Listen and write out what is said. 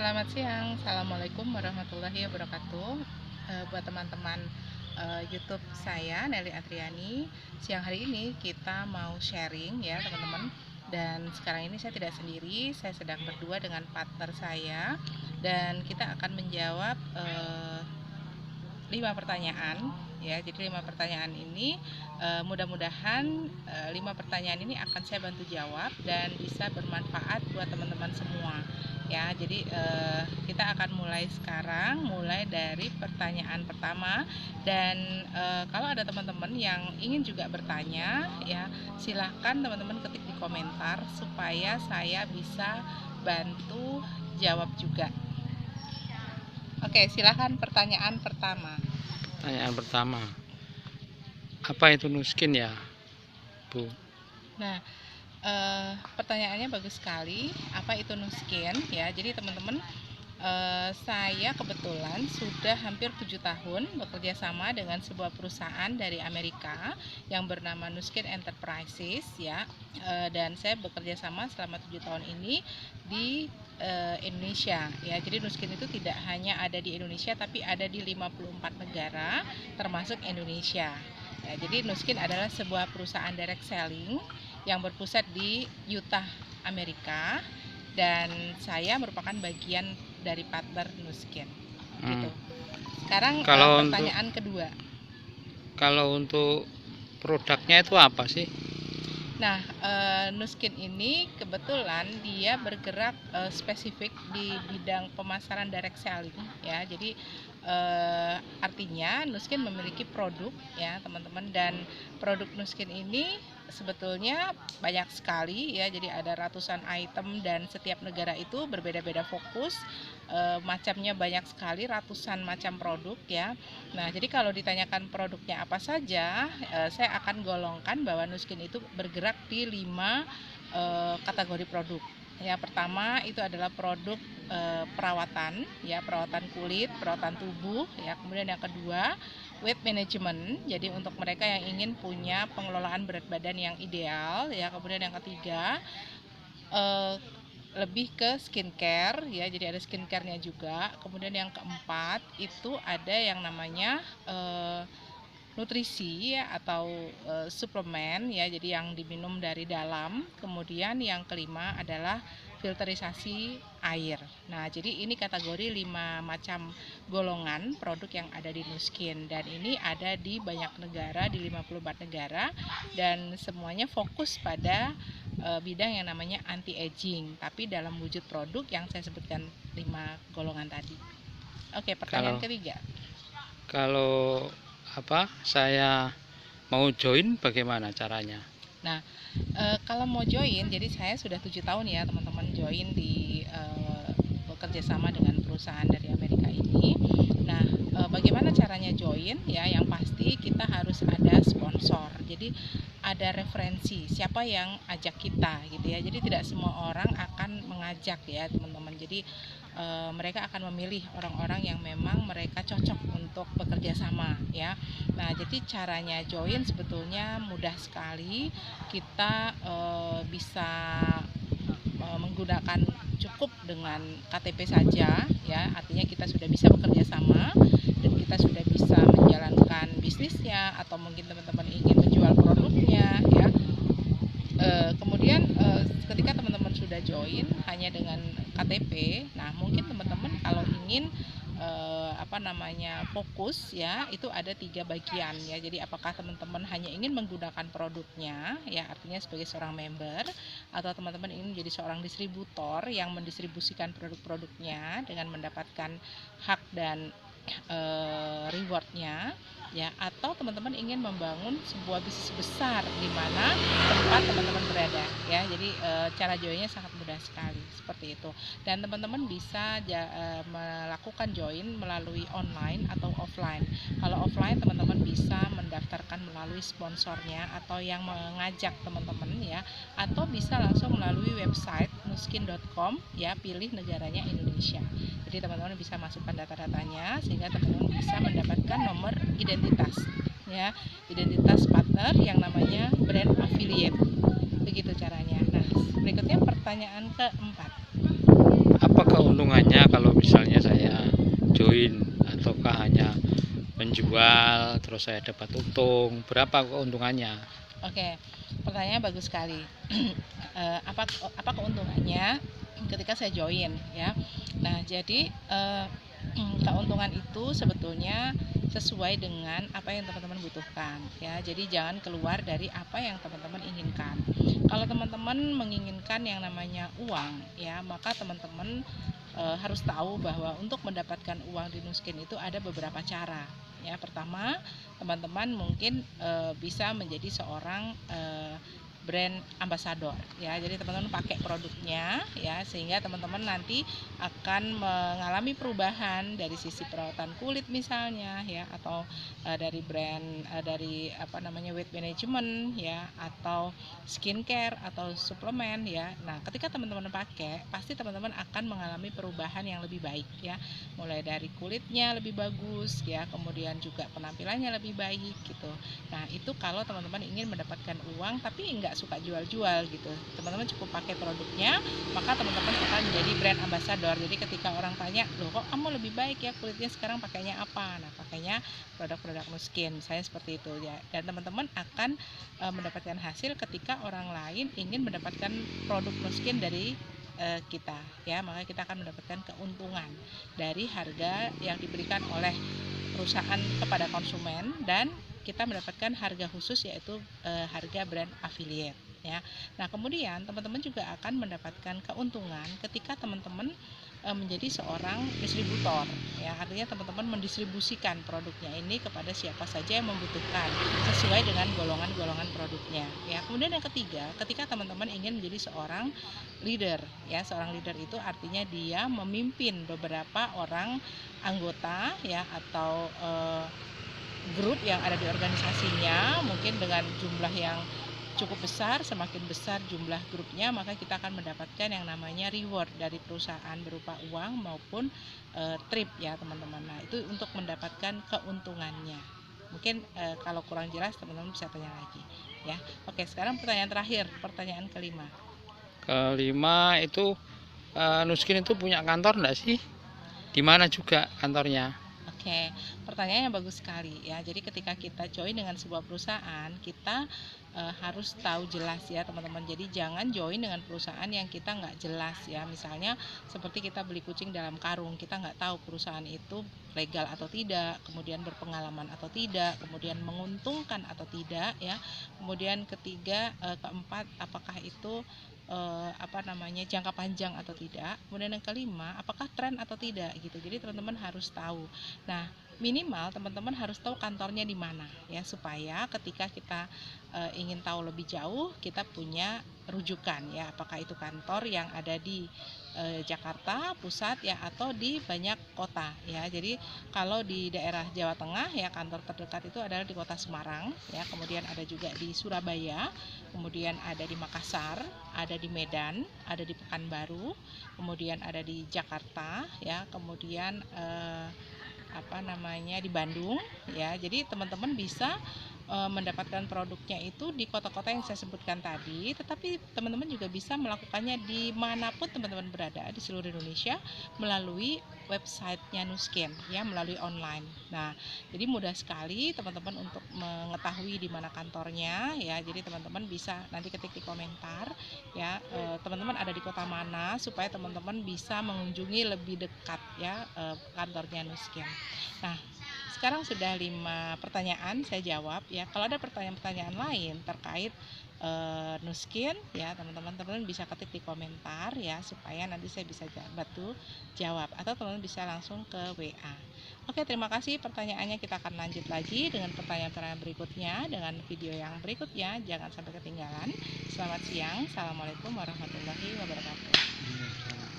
Selamat siang, Assalamualaikum warahmatullahi wabarakatuh. Buat teman-teman YouTube saya, Nelly Adriani. Siang hari ini kita mau sharing ya teman-teman. Dan sekarang ini saya tidak sendiri, saya sedang berdua dengan partner saya. Dan kita akan menjawab 5 pertanyaan ya. Jadi 5 pertanyaan ini mudah-mudahan 5 pertanyaan ini akan saya bantu jawab dan bisa bermanfaat buat teman-teman semua ya. Jadi kita akan mulai sekarang, mulai dari pertanyaan pertama. Dan kalau ada teman-teman yang ingin juga bertanya ya, silahkan teman-teman ketik di komentar supaya saya bisa bantu jawab juga. Oke, silahkan pertanyaan pertama. Pertanyaan pertama, apa itu Nuskin ya, Bu? Nah, pertanyaannya bagus sekali. Apa itu Nuskin ya? Jadi teman-teman, saya kebetulan sudah hampir 7 tahun bekerja sama dengan sebuah perusahaan dari Amerika yang bernama Nuskin Enterprises ya. Dan saya bekerja sama selama 7 tahun ini di Indonesia ya. Jadi Nuskin itu tidak hanya ada di Indonesia tapi ada di 54 negara termasuk Indonesia. Ya, jadi Nuskin adalah sebuah perusahaan direct selling yang berpusat di Utah, Amerika, dan saya merupakan bagian dari partner Nuskin. Gitu. Sekarang Kalau pertanyaan kedua. Kalau untuk produknya itu apa sih? Nah, Nuskin ini kebetulan dia bergerak spesifik di bidang pemasaran direct selling ya. Jadi artinya Nuskin memiliki produk ya teman-teman, dan produk Nuskin ini sebetulnya banyak sekali ya. Jadi ada ratusan item dan setiap negara itu berbeda-beda fokus, macamnya banyak sekali, ratusan macam produk ya. Nah, jadi kalau ditanyakan produknya apa saja, saya akan golongkan bahwa Nuskin itu bergerak di 5 kategori produk. Ya, pertama itu adalah produk perawatan ya, perawatan kulit, perawatan tubuh ya. Kemudian yang kedua, weight management. Jadi untuk mereka yang ingin punya pengelolaan berat badan yang ideal ya. Kemudian yang ketiga, lebih ke skincare ya, jadi ada skincare-nya juga. Kemudian yang keempat itu ada yang namanya nutrisi ya, atau suplemen ya, jadi yang diminum dari dalam. Kemudian yang kelima adalah filterisasi air. Nah, jadi ini kategori 5 macam golongan produk yang ada di Nuskin, dan ini ada di banyak negara, di 54 negara, dan semuanya fokus pada bidang yang namanya anti aging, tapi dalam wujud produk yang saya sebutkan 5 golongan tadi. Oke, pertanyaan ketiga. Kalau saya mau join, bagaimana caranya? Nah, kalau mau join, jadi saya sudah 7 tahun ya teman-teman join di bekerja sama dengan perusahaan dari Amerika ini. Nah, bagaimana caranya join ya? Yang pasti kita harus ada sponsor. Jadi ada referensi siapa yang ajak kita gitu ya. Jadi tidak semua orang akan mengajak ya teman-teman. Jadi mereka akan memilih orang-orang yang memang mereka cocok untuk bekerja sama ya. Nah, jadi caranya join sebetulnya mudah sekali. Kita bisa menggunakan cukup dengan KTP saja ya, artinya kita sudah bisa bekerja sama dan kita sudah bisa menjalankan bisnisnya, atau mungkin teman-teman ingin menjual produknya ya. Kemudian ketika teman-teman sudah join hanya dengan KTP, nah mungkin teman-teman kalau ingin fokus ya, itu ada 3 bagian ya. Jadi apakah teman-teman hanya ingin menggunakan produknya ya, artinya sebagai seorang member, atau teman-teman ingin menjadi seorang distributor yang mendistribusikan produk-produknya dengan mendapatkan hak dan rewardnya ya, atau teman-teman ingin membangun sebuah bisnis besar di mana tempat teman-teman berada ya. Jadi cara joinnya sangat mudah sekali seperti itu, dan teman-teman bisa melakukan join melalui online atau offline. Kalau offline, teman-teman bisa mendaftarkan melalui sponsornya atau yang mengajak teman-teman ya, atau bisa langsung melalui website nuskin.com ya, pilih negaranya Indonesia. Jadi teman-teman bisa masukkan data-datanya sehingga teman-teman bisa mendapatkan nomor identitas ya, identitas partner yang namanya brand affiliate. Begitu caranya. Nah, berikutnya pertanyaan keempat. Apa keuntungannya jual terus saya dapat untung, berapa keuntungannya? Oke, pertanyaannya bagus sekali. Apa keuntungannya ketika saya join ya? Nah, jadi keuntungan itu sebetulnya sesuai dengan apa yang teman-teman butuhkan ya. Jadi jangan keluar dari apa yang teman-teman inginkan. Kalau teman-teman menginginkan yang namanya uang ya, maka teman-teman harus tahu bahwa untuk mendapatkan uang di Nuskin itu ada beberapa cara. Ya, pertama, teman-teman mungkin bisa menjadi seorang brand ambassador ya. Jadi teman-teman pakai produknya ya, sehingga teman-teman nanti akan mengalami perubahan dari sisi perawatan kulit misalnya ya, atau dari brand dari apa namanya weight management ya, atau skincare atau suplemen ya. Nah, ketika teman-teman pakai, pasti teman-teman akan mengalami perubahan yang lebih baik ya, mulai dari kulitnya lebih bagus ya, kemudian juga penampilannya lebih baik gitu. Nah, itu kalau teman-teman ingin mendapatkan uang tapi nggak suka jual-jual gitu, teman-teman cukup pakai produknya, maka teman-teman akan menjadi brand ambassador. Jadi ketika orang tanya, loh kok kamu lebih baik ya kulitnya sekarang, pakainya apa? Nah, pakainya produk-produk Nuskin, saya seperti itu ya. Dan teman-teman akan mendapatkan hasil ketika orang lain ingin mendapatkan produk Nuskin dari kita ya, maka kita akan mendapatkan keuntungan dari harga yang diberikan oleh perusahaan kepada konsumen, dan kita mendapatkan harga khusus yaitu harga brand affiliate ya. Nah, kemudian teman-teman juga akan mendapatkan keuntungan ketika teman-teman menjadi seorang distributor ya, artinya teman-teman mendistribusikan produknya ini kepada siapa saja yang membutuhkan sesuai dengan golongan-golongan produknya ya. Kemudian yang ketiga, ketika teman-teman ingin menjadi seorang leader ya, seorang leader itu artinya dia memimpin beberapa orang anggota ya, atau grup yang ada di organisasinya, mungkin dengan jumlah yang cukup besar. Semakin besar jumlah grupnya, maka kita akan mendapatkan yang namanya reward dari perusahaan berupa uang maupun trip ya teman-teman. Nah, itu untuk mendapatkan keuntungannya. Mungkin kalau kurang jelas teman-teman bisa tanya lagi ya. Oke, sekarang pertanyaan terakhir, pertanyaan kelima. Kelima itu Nuskin itu punya kantor enggak sih? Di mana juga kantornya? Oke, pertanyaannya bagus sekali ya. Jadi ketika kita join dengan sebuah perusahaan, kita harus tahu jelas ya teman-teman. Jadi jangan join dengan perusahaan yang kita nggak jelas ya. Misalnya seperti kita beli kucing dalam karung, kita nggak tahu perusahaan itu legal atau tidak, kemudian berpengalaman atau tidak, kemudian menguntungkan atau tidak ya. Kemudian ketiga, keempat, apakah itu jangka panjang atau tidak. Kemudian yang kelima, apakah tren atau tidak gitu. Jadi teman-teman harus tahu. Nah, minimal teman-teman harus tahu kantornya di mana ya, supaya ketika kita ingin tahu lebih jauh, kita punya rujukan ya, apakah itu kantor yang ada di Jakarta Pusat ya, atau di banyak kota ya. Jadi kalau di daerah Jawa Tengah ya, kantor terdekat itu adalah di kota Semarang ya, kemudian ada juga di Surabaya, kemudian ada di Makassar, ada di Medan, ada di Pekanbaru, kemudian ada di Jakarta ya, kemudian di Bandung ya. Jadi teman-teman bisa mendapatkan produknya itu di kota-kota yang saya sebutkan tadi, tetapi teman-teman juga bisa melakukannya dimanapun teman-teman berada di seluruh Indonesia melalui websitenya Nuskin ya, melalui online. Nah, jadi mudah sekali teman-teman untuk mengetahui di mana kantornya ya. Jadi teman-teman bisa nanti ketik di komentar ya, teman-teman ada di kota mana, supaya teman-teman bisa mengunjungi lebih dekat ya kantornya Nuskin. Nah, sekarang sudah 5 pertanyaan saya jawab ya. Kalau ada pertanyaan-pertanyaan lain terkait Nuskin ya, teman-teman bisa ketik di komentar ya, supaya nanti saya bisa bantu jawab, atau teman-teman bisa langsung ke WA. Oke, terima kasih pertanyaannya. Kita akan lanjut lagi dengan pertanyaan-pertanyaan berikutnya, dengan video yang berikutnya. Jangan sampai ketinggalan. Selamat siang. Assalamualaikum warahmatullahi wabarakatuh.